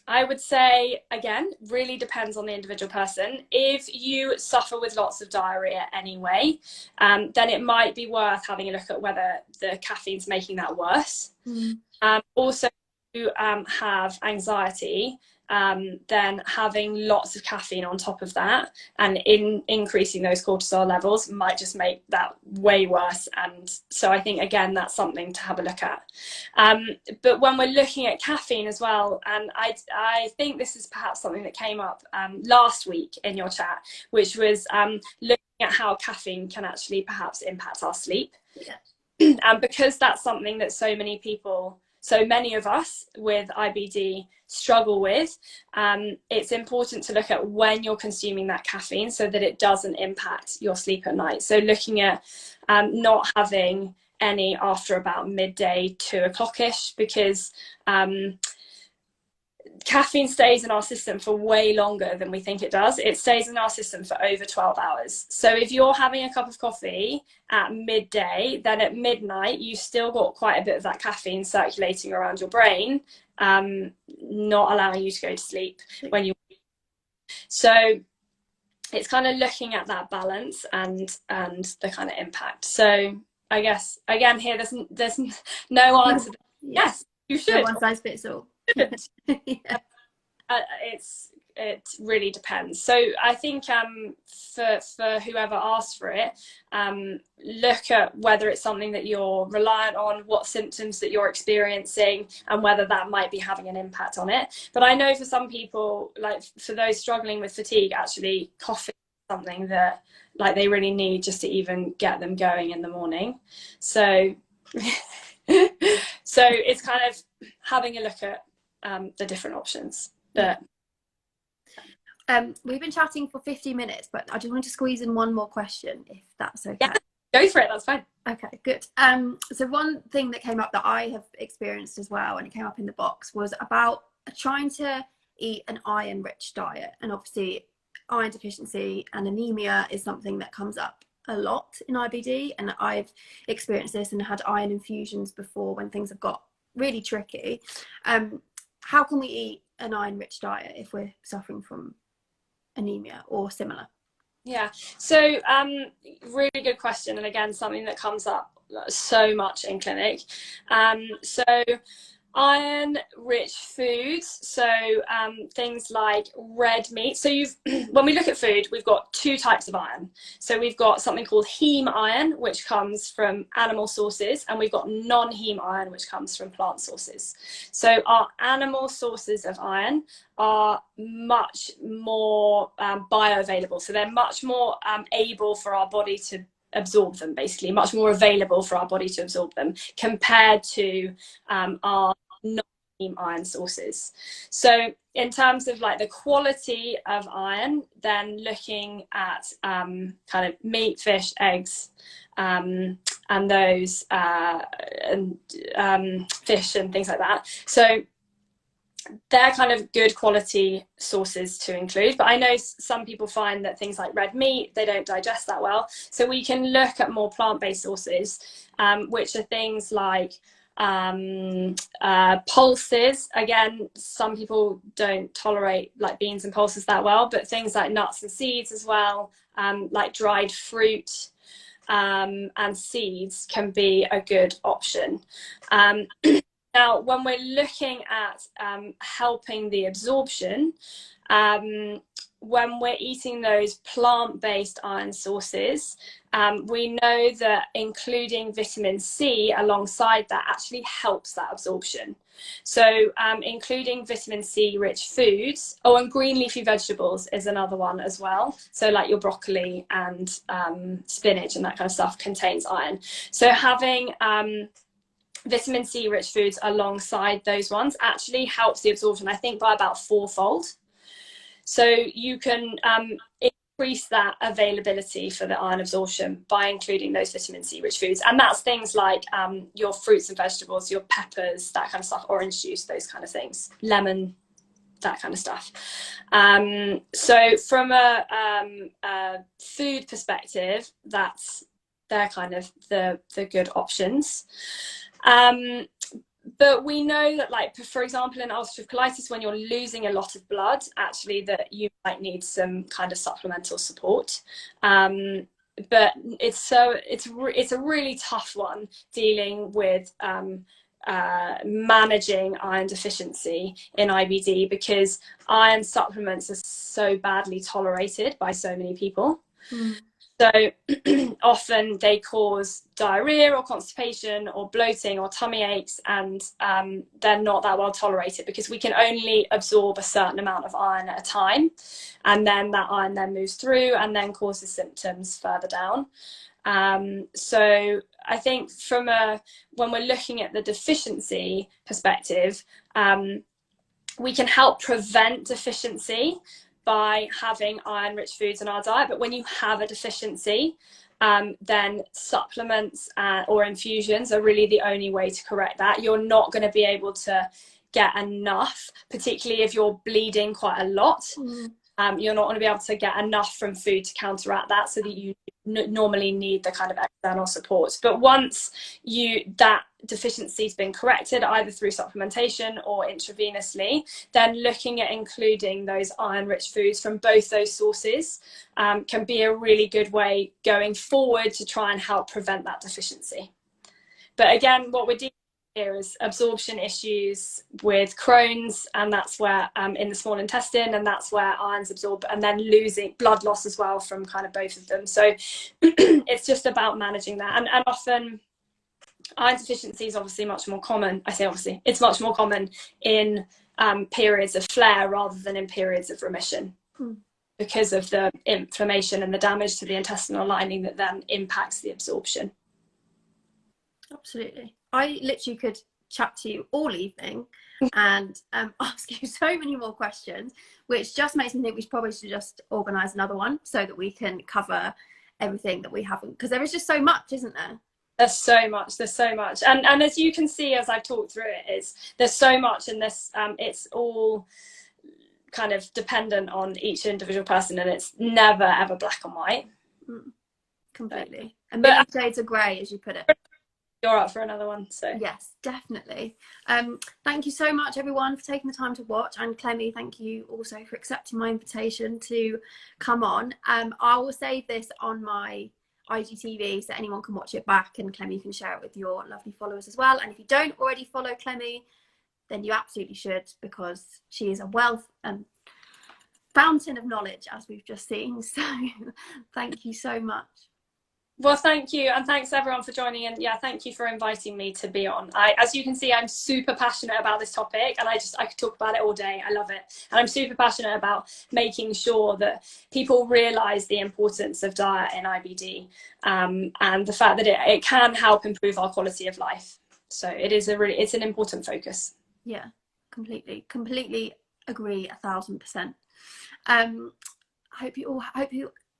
Speaker 2: I would say, again, really depends on the individual person. If you suffer with lots of diarrhea anyway, then it might be worth having a look at whether the caffeine's making that worse. Also, if you have anxiety, then having lots of caffeine on top of that and increasing those cortisol levels might just make that way worse. And so I think, again, that's something to have a look at. But when we're looking at caffeine as well, and I think this is perhaps something that came up last week in your chat, which was looking at how caffeine can actually perhaps impact our sleep. Yeah. And because that's something that so many of us with IBD struggle with, it's important to look at when you're consuming that caffeine so that it doesn't impact your sleep at night. So looking at not having any after about midday, 2 o'clock-ish, because caffeine stays in our system for way longer than we think it does. It stays in our system for over 12 hours. So if you're having a cup of coffee at midday, then at midnight, you've still got quite a bit of that caffeine circulating around your brain, not allowing you to go to sleep when you. So it's kind of looking at that balance and the kind of impact. So I guess, again, here, there's no answer. Yes, you should.
Speaker 1: No one size fits all.
Speaker 2: Yeah. It really depends. So I think for whoever asks for it, look at whether it's something that you're reliant on, what symptoms that you're experiencing, and whether that might be having an impact on it. But I know for some people, like for those struggling with fatigue, actually coffee is something that like they really need just to even get them going in the morning. So so it's kind of having a look at the different options. But
Speaker 1: we've been chatting for 50 minutes, but I just wanted to squeeze in one more question, if that's okay.
Speaker 2: Yeah, go for it. That's fine.
Speaker 1: Okay, good. So one thing that came up that I have experienced as well, and it came up in the box, was about trying to eat an iron-rich diet. And obviously, iron deficiency and anemia is something that comes up a lot in IBD, and I've experienced this and had iron infusions before when things have got really tricky. How can we eat an iron-rich diet if we're suffering from anemia or similar?
Speaker 2: Yeah, so really good question, and again, something that comes up so much in clinic. So iron-rich foods, so things like red meat. So when we look at food, we've got 2 types of iron. So we've got something called heme iron, which comes from animal sources, and we've got non-heme iron, which comes from plant sources. So our animal sources of iron are much more bioavailable. So they're much more able for our body to absorb them, basically, much more available for our body to absorb them compared to our non-heme iron sources. So in terms of like the quality of iron, then looking at kind of meat, fish, eggs, and those fish and things like that. So they're kind of good quality sources to include, but I know some people find that things like red meat, they don't digest that well. So we can look at more plant-based sources, which are things like pulses. Again, some people don't tolerate like beans and pulses that well, but things like nuts and seeds as well, like dried fruit and seeds can be a good option. Now, when we're looking at helping the absorption, when we're eating those plant-based iron sources, we know that including vitamin C alongside that actually helps that absorption. So including vitamin C rich foods, and green leafy vegetables is another one as well. So like your broccoli and spinach and that kind of stuff contains iron. So having vitamin C rich foods alongside those ones actually helps the absorption, I think, by about 4-fold. So you can increase that availability for the iron absorption by including those vitamin C rich foods. And that's things like your fruits and vegetables, your peppers, that kind of stuff, orange juice, those kind of things, lemon, that kind of stuff. So from a food perspective, they're kind of the good options. But we know that, like, for example, in ulcerative colitis, when you're losing a lot of blood, actually that you might need some kind of supplemental support. But it's a really tough one dealing with managing iron deficiency in IBD, because iron supplements are so badly tolerated by so many people. So often they cause diarrhea or constipation or bloating or tummy aches, and they're not that well tolerated because we can only absorb a certain amount of iron at a time, and then that iron then moves through and then causes symptoms further down. So I think when we're looking at the deficiency perspective, we can help prevent deficiency by having iron-rich foods in our diet. But when you have a deficiency, then supplements or infusions are really the only way to correct that. You're not going to be able to get enough, particularly if you're bleeding quite a lot. You're not going to be able to get enough from food to counteract that, so that you normally need the kind of external support. But once that deficiency has been corrected, either through supplementation or intravenously, then looking at including those iron-rich foods from both those sources can be a really good way going forward to try and help prevent that deficiency. But again, what we're dealing with here is absorption issues with Crohn's, and that's where in the small intestine, and that's where iron's absorbed, and then losing blood loss as well from kind of both of them. So it's just about managing that, and often iron deficiency is obviously much more common. I say obviously, it's much more common in periods of flare rather than in periods of remission, because of the inflammation and the damage to the intestinal lining that then impacts the absorption.
Speaker 1: Absolutely. I literally could chat to you all evening and ask you so many more questions, which just makes me think we probably should just organise another one so that we can cover everything that we haven't, because there is just so much, isn't there?
Speaker 2: There's so much, and as you can see as I've talked through it, there's so much in this. It's all kind of dependent on each individual person, and it's never ever black and white.
Speaker 1: Completely. A million shades of grey, as you put it.
Speaker 2: You're up for another one, so
Speaker 1: yes, definitely. Thank you so much, everyone, for taking the time to watch, and Clemmy, thank you also for accepting my invitation to come on. I will save this on my IGTV so anyone can watch it back, and Clemmy, you can share it with your lovely followers as well. And if you don't already follow Clemmy, then you absolutely should, because she is a wealth and fountain of knowledge, as we've just seen. So thank you so much.
Speaker 2: Well, thank you, and thanks everyone for joining, and yeah, thank you for inviting me to be on. As you can see, I'm super passionate about this topic, and I could talk about it all day. I love it, and I'm super passionate about making sure that people realise the importance of diet in IBD, and the fact that it can help improve our quality of life. So it's an important focus.
Speaker 1: Yeah, completely agree 1000%.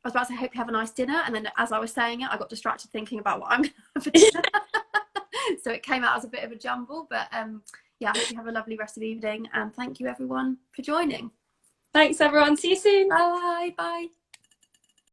Speaker 1: I was about to say, hope you have a nice dinner, and then as I was saying it, I got distracted thinking about what I'm going to have for dinner. So it came out as a bit of a jumble, but yeah, I hope you have a lovely rest of the evening, and thank you everyone for joining.
Speaker 2: Thanks everyone, see you soon.
Speaker 1: Bye.